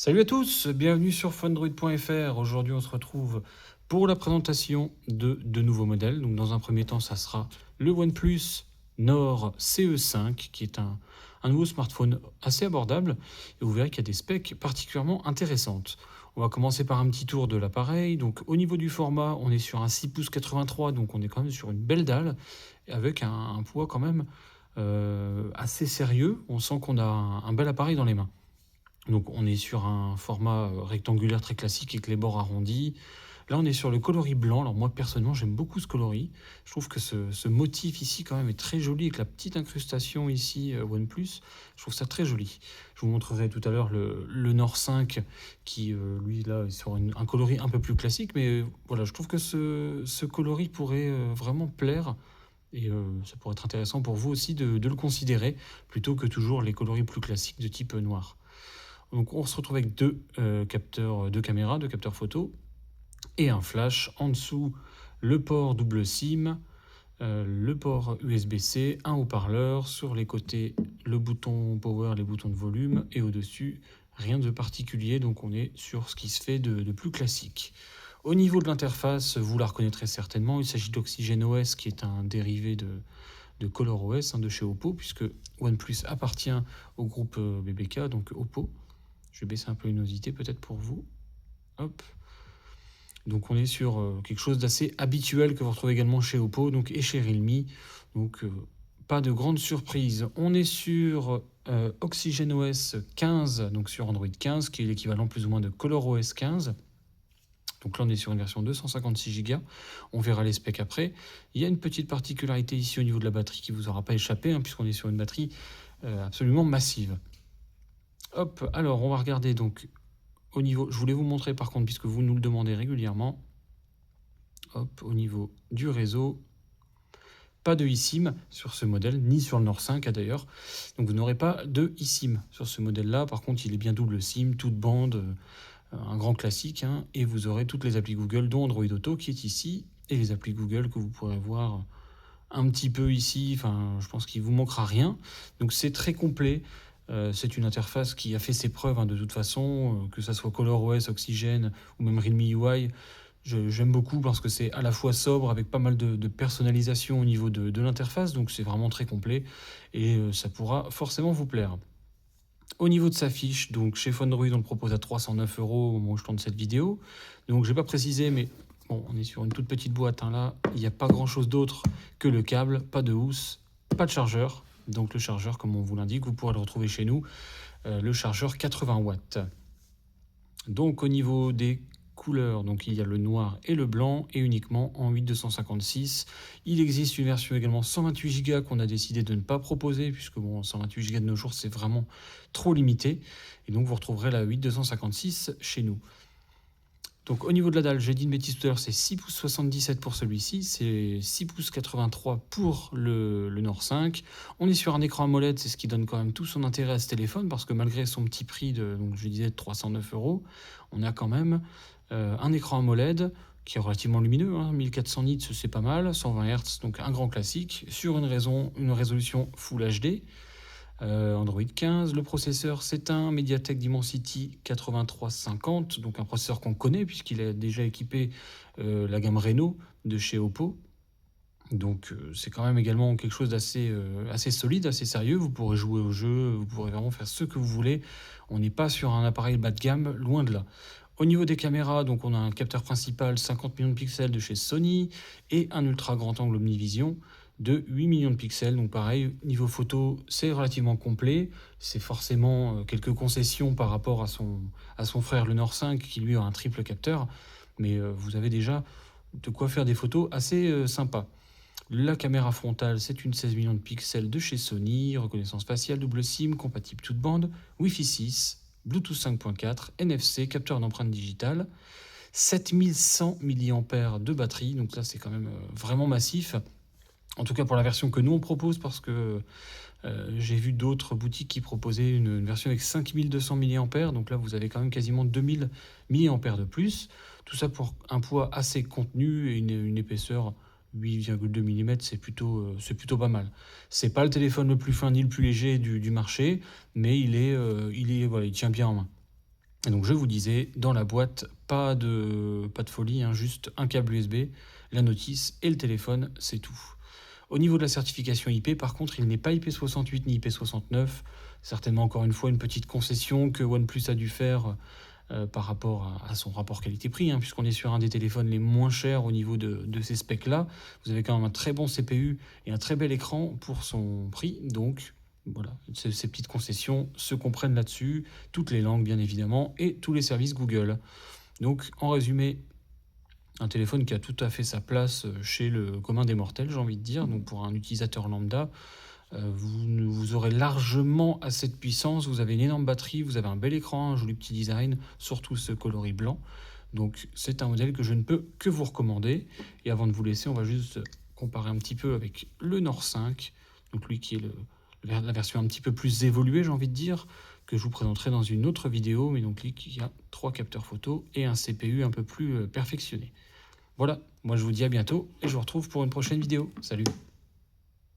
Salut à tous, bienvenue sur Fundroid.fr. Aujourd'hui, on se retrouve pour la présentation de nouveaux modèles. Donc, dans un premier temps, ça sera le OnePlus Nord CE5, qui est un nouveau smartphone assez abordable. Et vous verrez qu'il y a des specs particulièrement intéressantes. On va commencer par un petit tour de l'appareil. Donc, au niveau du format, on est sur un 6 pouces 83, donc on est quand même sur une belle dalle, avec un poids quand même assez sérieux. On sent qu'on a un bel appareil dans les mains. Donc on est sur un format rectangulaire très classique avec les bords arrondis. Là on est sur le coloris blanc. Alors moi personnellement j'aime beaucoup ce coloris. Je trouve que ce motif ici quand même est très joli avec la petite incrustation ici OnePlus. Je trouve ça très joli. Je vous montrerai tout à l'heure le Nord 5 qui lui là est sur un coloris un peu plus classique. Mais voilà, je trouve que ce coloris pourrait vraiment plaire. Et ça pourrait être intéressant pour vous aussi de le considérer plutôt que toujours les coloris plus classiques de type noir. Donc on se retrouve avec deux capteurs, deux caméras, deux capteurs photo et un flash. En dessous, le port double SIM, le port USB-C, un haut-parleur. Sur les côtés, le bouton power, les boutons de volume. Et au-dessus, rien de particulier. Donc on est sur ce qui se fait de plus classique. Au niveau de l'interface, vous la reconnaîtrez certainement. Il s'agit d'OxygenOS qui est un dérivé de ColorOS de chez Oppo, puisque OnePlus appartient au groupe BBK, donc Oppo. Je vais baisser un peu la luminosité peut-être pour vous. Hop. Donc on est sur quelque chose d'assez habituel que vous retrouvez également chez Oppo donc, et chez Realme. Donc pas de grande surprise. On est sur OxygenOS 15, donc sur Android 15, qui est l'équivalent plus ou moins de ColorOS 15. Donc là, on est sur une version 256 Go. On verra les specs après. Il y a une petite particularité ici au niveau de la batterie qui ne vous aura pas échappé, puisqu'on est sur une batterie absolument massive. Hop, alors on va regarder donc au niveau, je voulais vous montrer par contre, puisque vous nous le demandez régulièrement, hop, au niveau du réseau, pas de eSIM sur ce modèle, ni sur le Nord 5 d'ailleurs. Donc vous n'aurez pas de eSIM sur ce modèle-là. Par contre, il est bien double SIM, toute bande, un grand classique. Et vous aurez toutes les applis Google, dont Android Auto qui est ici, et les applis Google que vous pourrez voir un petit peu ici. Enfin, je pense qu'il ne vous manquera rien. Donc c'est très complet. C'est une interface qui a fait ses preuves de toute façon, que ça soit ColorOS, Oxygen ou même Realme UI. J'aime beaucoup parce que c'est à la fois sobre avec pas mal de personnalisation au niveau de l'interface, donc c'est vraiment très complet et ça pourra forcément vous plaire. Au niveau de sa fiche, donc chez Fundroid on le propose à 309 € au moment où je tourne cette vidéo. Donc je n'ai pas précisé, mais bon, on est sur une toute petite boîte là. Il n'y a pas grand chose d'autre que le câble, pas de housse, pas de chargeur. Donc le chargeur, comme on vous l'indique, vous pourrez le retrouver chez nous, le chargeur 80 watts. Donc au niveau des couleurs, donc il y a le noir et le blanc, et uniquement en 8/256. Il existe une version également 128 Go qu'on a décidé de ne pas proposer, puisque bon, 128 Go de nos jours, c'est vraiment trop limité. Et donc vous retrouverez la 8/256 chez nous. Donc au niveau de la dalle, j'ai dit une bêtise tout à l'heure, c'est 6 pouces 77 pour celui-ci, c'est 6 pouces 83 pour le Nord 5. On est sur un écran AMOLED, c'est ce qui donne quand même tout son intérêt à ce téléphone, parce que malgré son petit prix de, donc je disais, de 309 €, on a quand même un écran AMOLED qui est relativement lumineux, 1400 nits c'est pas mal, 120 Hz, donc un grand classique, sur une résolution Full HD. Android 15, le processeur c'est un Mediatek Dimensity 8350, donc un processeur qu'on connaît puisqu'il a déjà équipé la gamme Reno de chez Oppo. Donc c'est quand même également quelque chose d'assez assez solide, assez sérieux. Vous pourrez jouer au jeu, vous pourrez vraiment faire ce que vous voulez. On n'est pas sur un appareil bas de gamme, loin de là. Au niveau des caméras, donc on a un capteur principal 50 millions de pixels de chez Sony et un ultra grand angle Omnivision de 8 millions de pixels. Donc pareil, niveau photo, c'est relativement complet. C'est forcément quelques concessions par rapport à son frère le Nord 5 qui lui a un triple capteur. Mais vous avez déjà de quoi faire des photos assez sympas. La caméra frontale, c'est une 16 millions de pixels de chez Sony, reconnaissance faciale, double SIM, compatible toute bande, Wi-Fi 6, Bluetooth 5.4, NFC, capteur d'empreinte digitale, 7100 mAh de batterie, donc là c'est quand même vraiment massif. En tout cas pour la version que nous on propose, parce que j'ai vu d'autres boutiques qui proposaient une version avec 5200 mAh, donc là vous avez quand même quasiment 2000 mAh de plus. Tout ça pour un poids assez contenu et une épaisseur 8,2 mm, c'est plutôt pas mal. C'est pas le téléphone le plus fin ni le plus léger du marché, mais voilà, il tient bien en main. Et donc je vous disais, dans la boîte, pas de folie, hein, juste un câble USB, la notice et le téléphone, c'est tout. Au niveau de la certification IP, par contre, il n'est pas IP68 ni IP69. Certainement, encore une fois, une petite concession que OnePlus a dû faire par rapport à son rapport qualité-prix, hein, puisqu'on est sur un des téléphones les moins chers au niveau de ces specs-là. Vous avez quand même un très bon CPU et un très bel écran pour son prix, donc voilà, ces petites concessions se comprennent là-dessus, toutes les langues bien évidemment, et tous les services Google. Donc en résumé, un téléphone qui a tout à fait sa place chez le commun des mortels, j'ai envie de dire. Donc pour un utilisateur lambda, vous aurez largement assez de puissance, vous avez une énorme batterie, vous avez un bel écran, un joli petit design, surtout ce coloris blanc. Donc c'est un modèle que je ne peux que vous recommander. Et avant de vous laisser, on va juste comparer un petit peu avec le Nord 5, donc lui qui est la version un petit peu plus évoluée, j'ai envie de dire, que je vous présenterai dans une autre vidéo, mais donc lui qui a 3 capteurs photo et un CPU un peu plus perfectionné. Voilà, moi je vous dis à bientôt et je vous retrouve pour une prochaine vidéo. Salut!